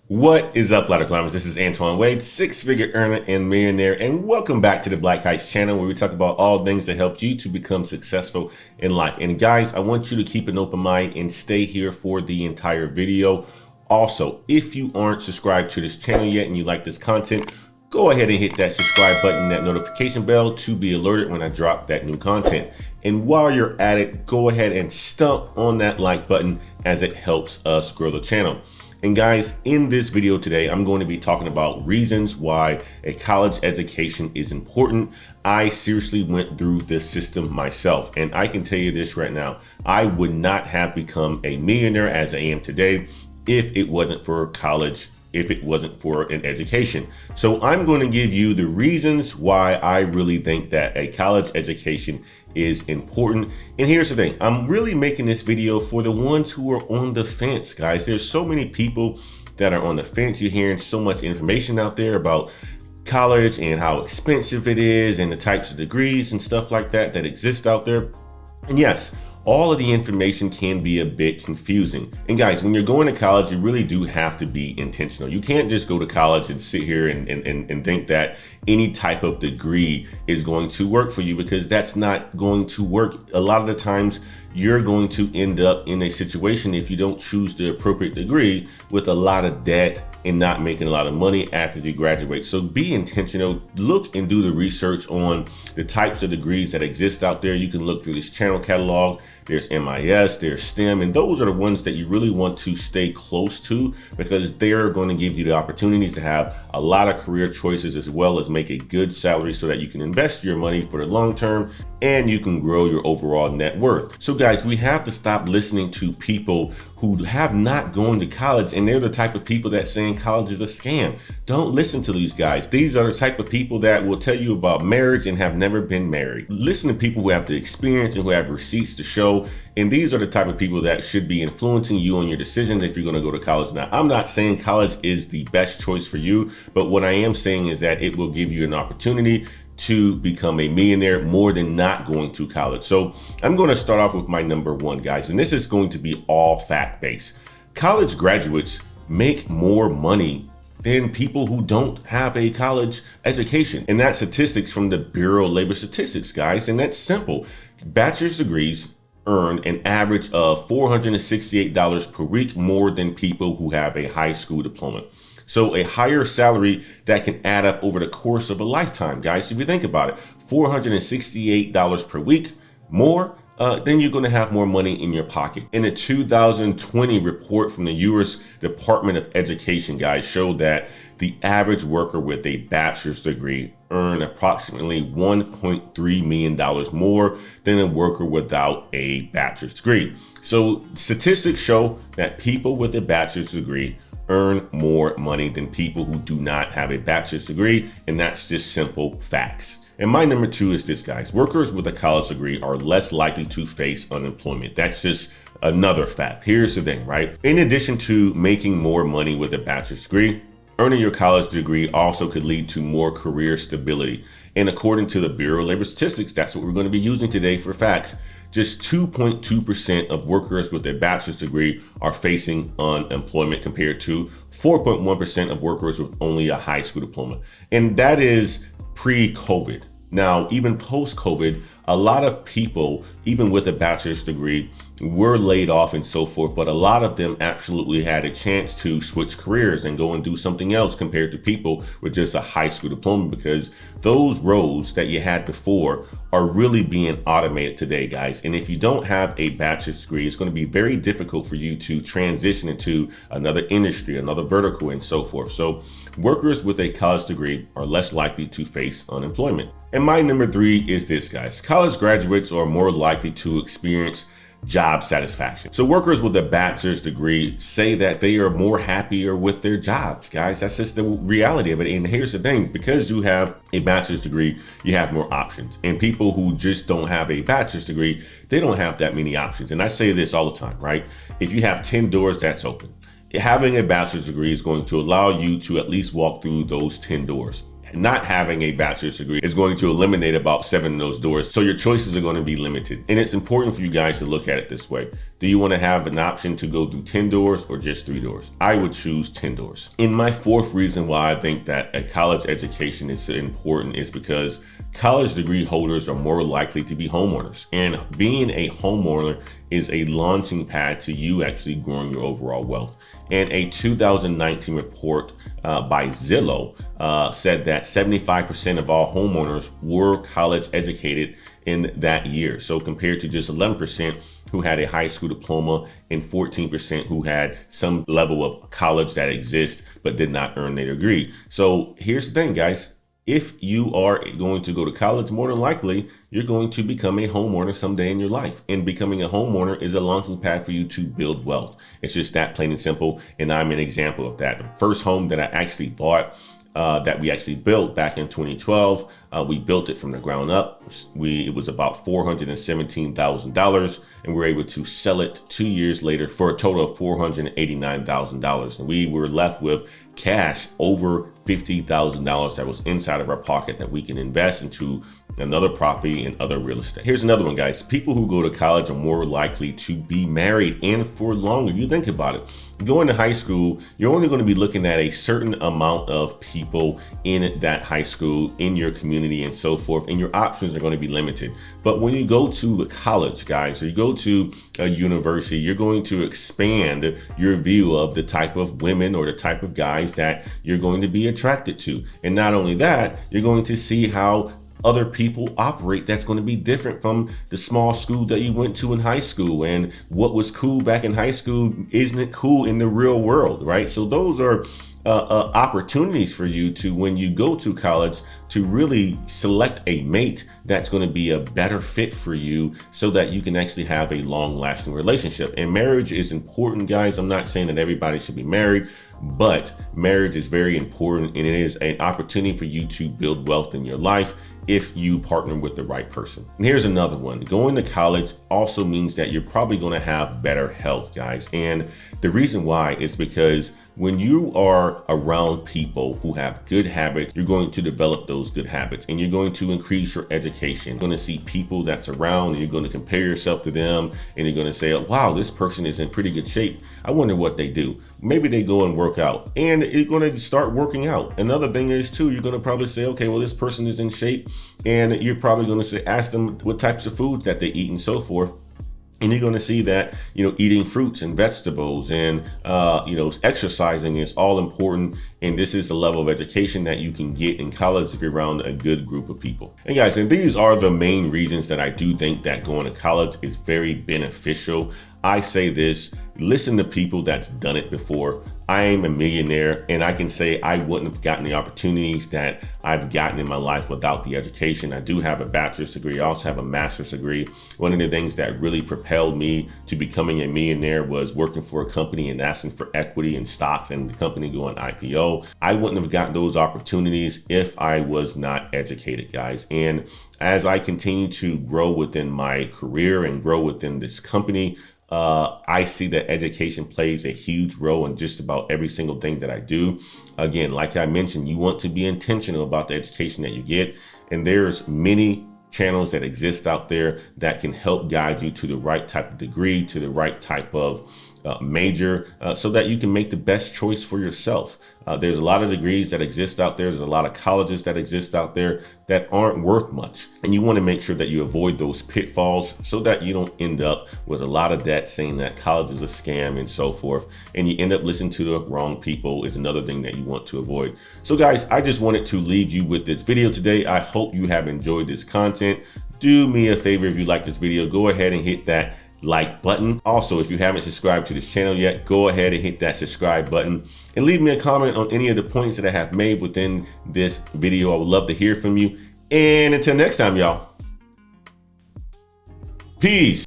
What is up, ladder climbers? This is Antoine Wade, six-figure earner and millionaire, and welcome back to the Black Heights channel, where we talk about all things that help you to become successful in life. And guys, I want you to keep an open mind and stay here for the entire video. Also, if you aren't subscribed to this channel yet and you like this content, go ahead and hit that subscribe button, that notification bell to be alerted when I drop that new content. And while you're at it, go ahead and stomp on that like button, as it helps us grow the channel. And guys, in this video today, I'm going to be talking about reasons why a college education is important. I seriously went through this system myself, and I can tell you this right now, I would not have become a millionaire as I am today if it wasn't for college, if it wasn't for an education. So I'm going to give you the reasons why I really think that a college education is important. And here's the thing, I'm really making this video for the ones who are on the fence, guys. There's so many people that are on the fence. You're hearing so much information out there about college and how expensive it is and the types of degrees and stuff like that that exist out there. And yes, all of the information can be a bit confusing. And guys, when you're going to college, you really do have to be intentional. You can't just go to college and sit here and think that any type of degree is going to work for you, because that's not going to work. A lot of the times you're going to end up in a situation, if you don't choose the appropriate degree, with a lot of debt and not making a lot of money after you graduate. So be intentional, look and do the research on the types of degrees that exist out there. You can look through this channel catalog. There's MIS, there's STEM, and those are the ones that you really want to stay close to, because they're going to give you the opportunities to have a lot of career choices, as well as make a good salary so that you can invest your money for the long term and you can grow your overall net worth. So guys, we have to stop listening to people who have not gone to college, and they're the type of people that saying college is a scam. Don't listen to these guys. These are the type of people that will tell you about marriage and have never been married. Listen to people who have the experience and who have receipts to show. And these are the type of people that should be influencing you on your decision if you're going to go to college. Now, I'm not saying college is the best choice for you, but what I am saying is that it will give you an opportunity to become a millionaire more than not going to college. So I'm going to start off with my number one, guys, and this is going to be all fact-based. College graduates make more money than people who don't have a college education. And that's statistics from the Bureau of Labor Statistics, guys. And that's simple. Bachelor's degrees earn an average of $468 per week more than people who have a high school diploma. So a higher salary that can add up over the course of a lifetime, guys. If you think about it, $468 per week more, then you're going to have more money in your pocket. In a 2020 report from the U.S. Department of Education, guys, showed that the average worker with a bachelor's degree earned approximately $1.3 million more than a worker without a bachelor's degree. So statistics show that people with a bachelor's degree earn more money than people who do not have a bachelor's degree, and that's just simple facts. And my number two is this, guys. Workers with a college degree are less likely to face unemployment. That's just another fact. Here's the thing, right? In addition to making more money with a bachelor's degree, earning your college degree also could lead to more career stability. And according to the Bureau of Labor Statistics, that's what we're going to be using today for facts. Just 2.2% of workers with a bachelor's degree are facing unemployment, compared to 4.1% of workers with only a high school diploma. And that is pre-COVID. Now, even post-COVID, a lot of people, even with a bachelor's degree, were laid off and so forth, but a lot of them absolutely had a chance to switch careers and go and do something else compared to people with just a high school diploma, because those roles that you had before are really being automated today, guys. And if you don't have a bachelor's degree, it's going to be very difficult for you to transition into another industry, another vertical, and so forth. So workers with a college degree are less likely to face unemployment. And my number three is this, guys. College graduates are more likely to experience job satisfaction. So workers with a bachelor's degree say that they are more happier with their jobs, guys. That's just the reality of it. And here's the thing, because you have a bachelor's degree, you have more options. And people who just don't have a bachelor's degree, they don't have that many options. And I say this all the time, right? If you have 10 doors, that's open. Having a bachelor's degree is going to allow you to at least walk through those 10 doors. not having a bachelor's degree is going to eliminate about 7 of those doors. So your choices are going to be limited. And it's important for you guys to look at it this way. Do you want to have an option to go through 10 doors or just 3 doors? I would choose 10 doors. And my fourth reason why I think that a college education is important is because college degree holders are more likely to be homeowners. And being a homeowner is a launching pad to you actually growing your overall wealth. And a 2019 report by Zillow said that 75% of all homeowners were college educated in that year. So compared to just 11% who had a high school diploma and 14% who had some level of college that exists but did not earn their degree. So here's the thing, guys. If you are going to go to college, more than likely, you're going to become a homeowner someday in your life. And becoming a homeowner is a launching pad for you to build wealth. It's just that plain and simple. And I'm an example of that. The first home that I actually bought, that we actually built back in 2012, we built it from the ground up. It was about $417,000, and we were able to sell it 2 years later for a total of $489,000. And we were left with cash over $50,000 that was inside of our pocket that we can invest into another property and other real estate. Here's another one, guys. People who go to college are more likely to be married and for longer. You think about it. Going to high school, you're only going to be looking at a certain amount of people in that high school, in your community and so forth, and your options are going to be limited. But when you go to college, guys, or you go to a university, you're going to expand your view of the type of women or the type of guys that you're going to be attracted to. And not only that, you're going to see how other people operate that's going to be different from the small school that you went to in high school. And what was cool back in high school isn't cool in the real world, right? So those are opportunities for you to, when you go to college, to really select a mate that's going to be a better fit for you so that you can actually have a long-lasting relationship. And marriage is important, guys. I'm not saying that everybody should be married, but marriage is very important, and it is an opportunity for you to build wealth in your life if you partner with the right person. And here's another one. Going to college also means that you're probably going to have better health, guys. And the reason why is because when you are around people who have good habits, you're going to develop those good habits, and you're going to increase your education. You're going to see people that's around, and you're going to compare yourself to them, and you're going to say, oh, wow, this person is in pretty good shape. I wonder what they do. Maybe they go and work out, and you're going to start working out. Another thing is too, you're going to probably say, okay, well, this person is in shape, and you're probably going to say, ask them what types of foods that they eat and so forth. And you're going to see that, eating fruits and vegetables and, exercising is all important. And this is a level of education that you can get in college if you're around a good group of people. And guys, and these are the main reasons that I do think that going to college is very beneficial. I say this, listen to people that's done it before. I am a millionaire, and I can say I wouldn't have gotten the opportunities that I've gotten in my life without the education. I do have a bachelor's degree. I also have a master's degree. One of the things that really propelled me to becoming a millionaire was working for a company and asking for equity and stocks and the company going IPO. I wouldn't have gotten those opportunities if I was not educated, guys. And as I continue to grow within my career and grow within this company, I see that education plays a huge role in just about every single thing that I do. Again, like I mentioned, you want to be intentional about the education that you get. And there's many channels that exist out there that can help guide you to the right type of degree, to the right type of major, so that you can make the best choice for yourself. There's a lot of degrees that exist out there. There's a lot of colleges that exist out there that aren't worth much. And you want to make sure that you avoid those pitfalls so that you don't end up with a lot of debt saying that college is a scam and so forth. And you end up listening to the wrong people is another thing that you want to avoid. So guys, I just wanted to leave you with this video today. I hope you have enjoyed this content. Do me a favor, if you like this video, go ahead and hit that like button. Also, if you haven't subscribed to this channel yet, go ahead and hit that subscribe button and leave me a comment on any of the points that I have made within this video. I would love to hear from you. And until next time, y'all, peace.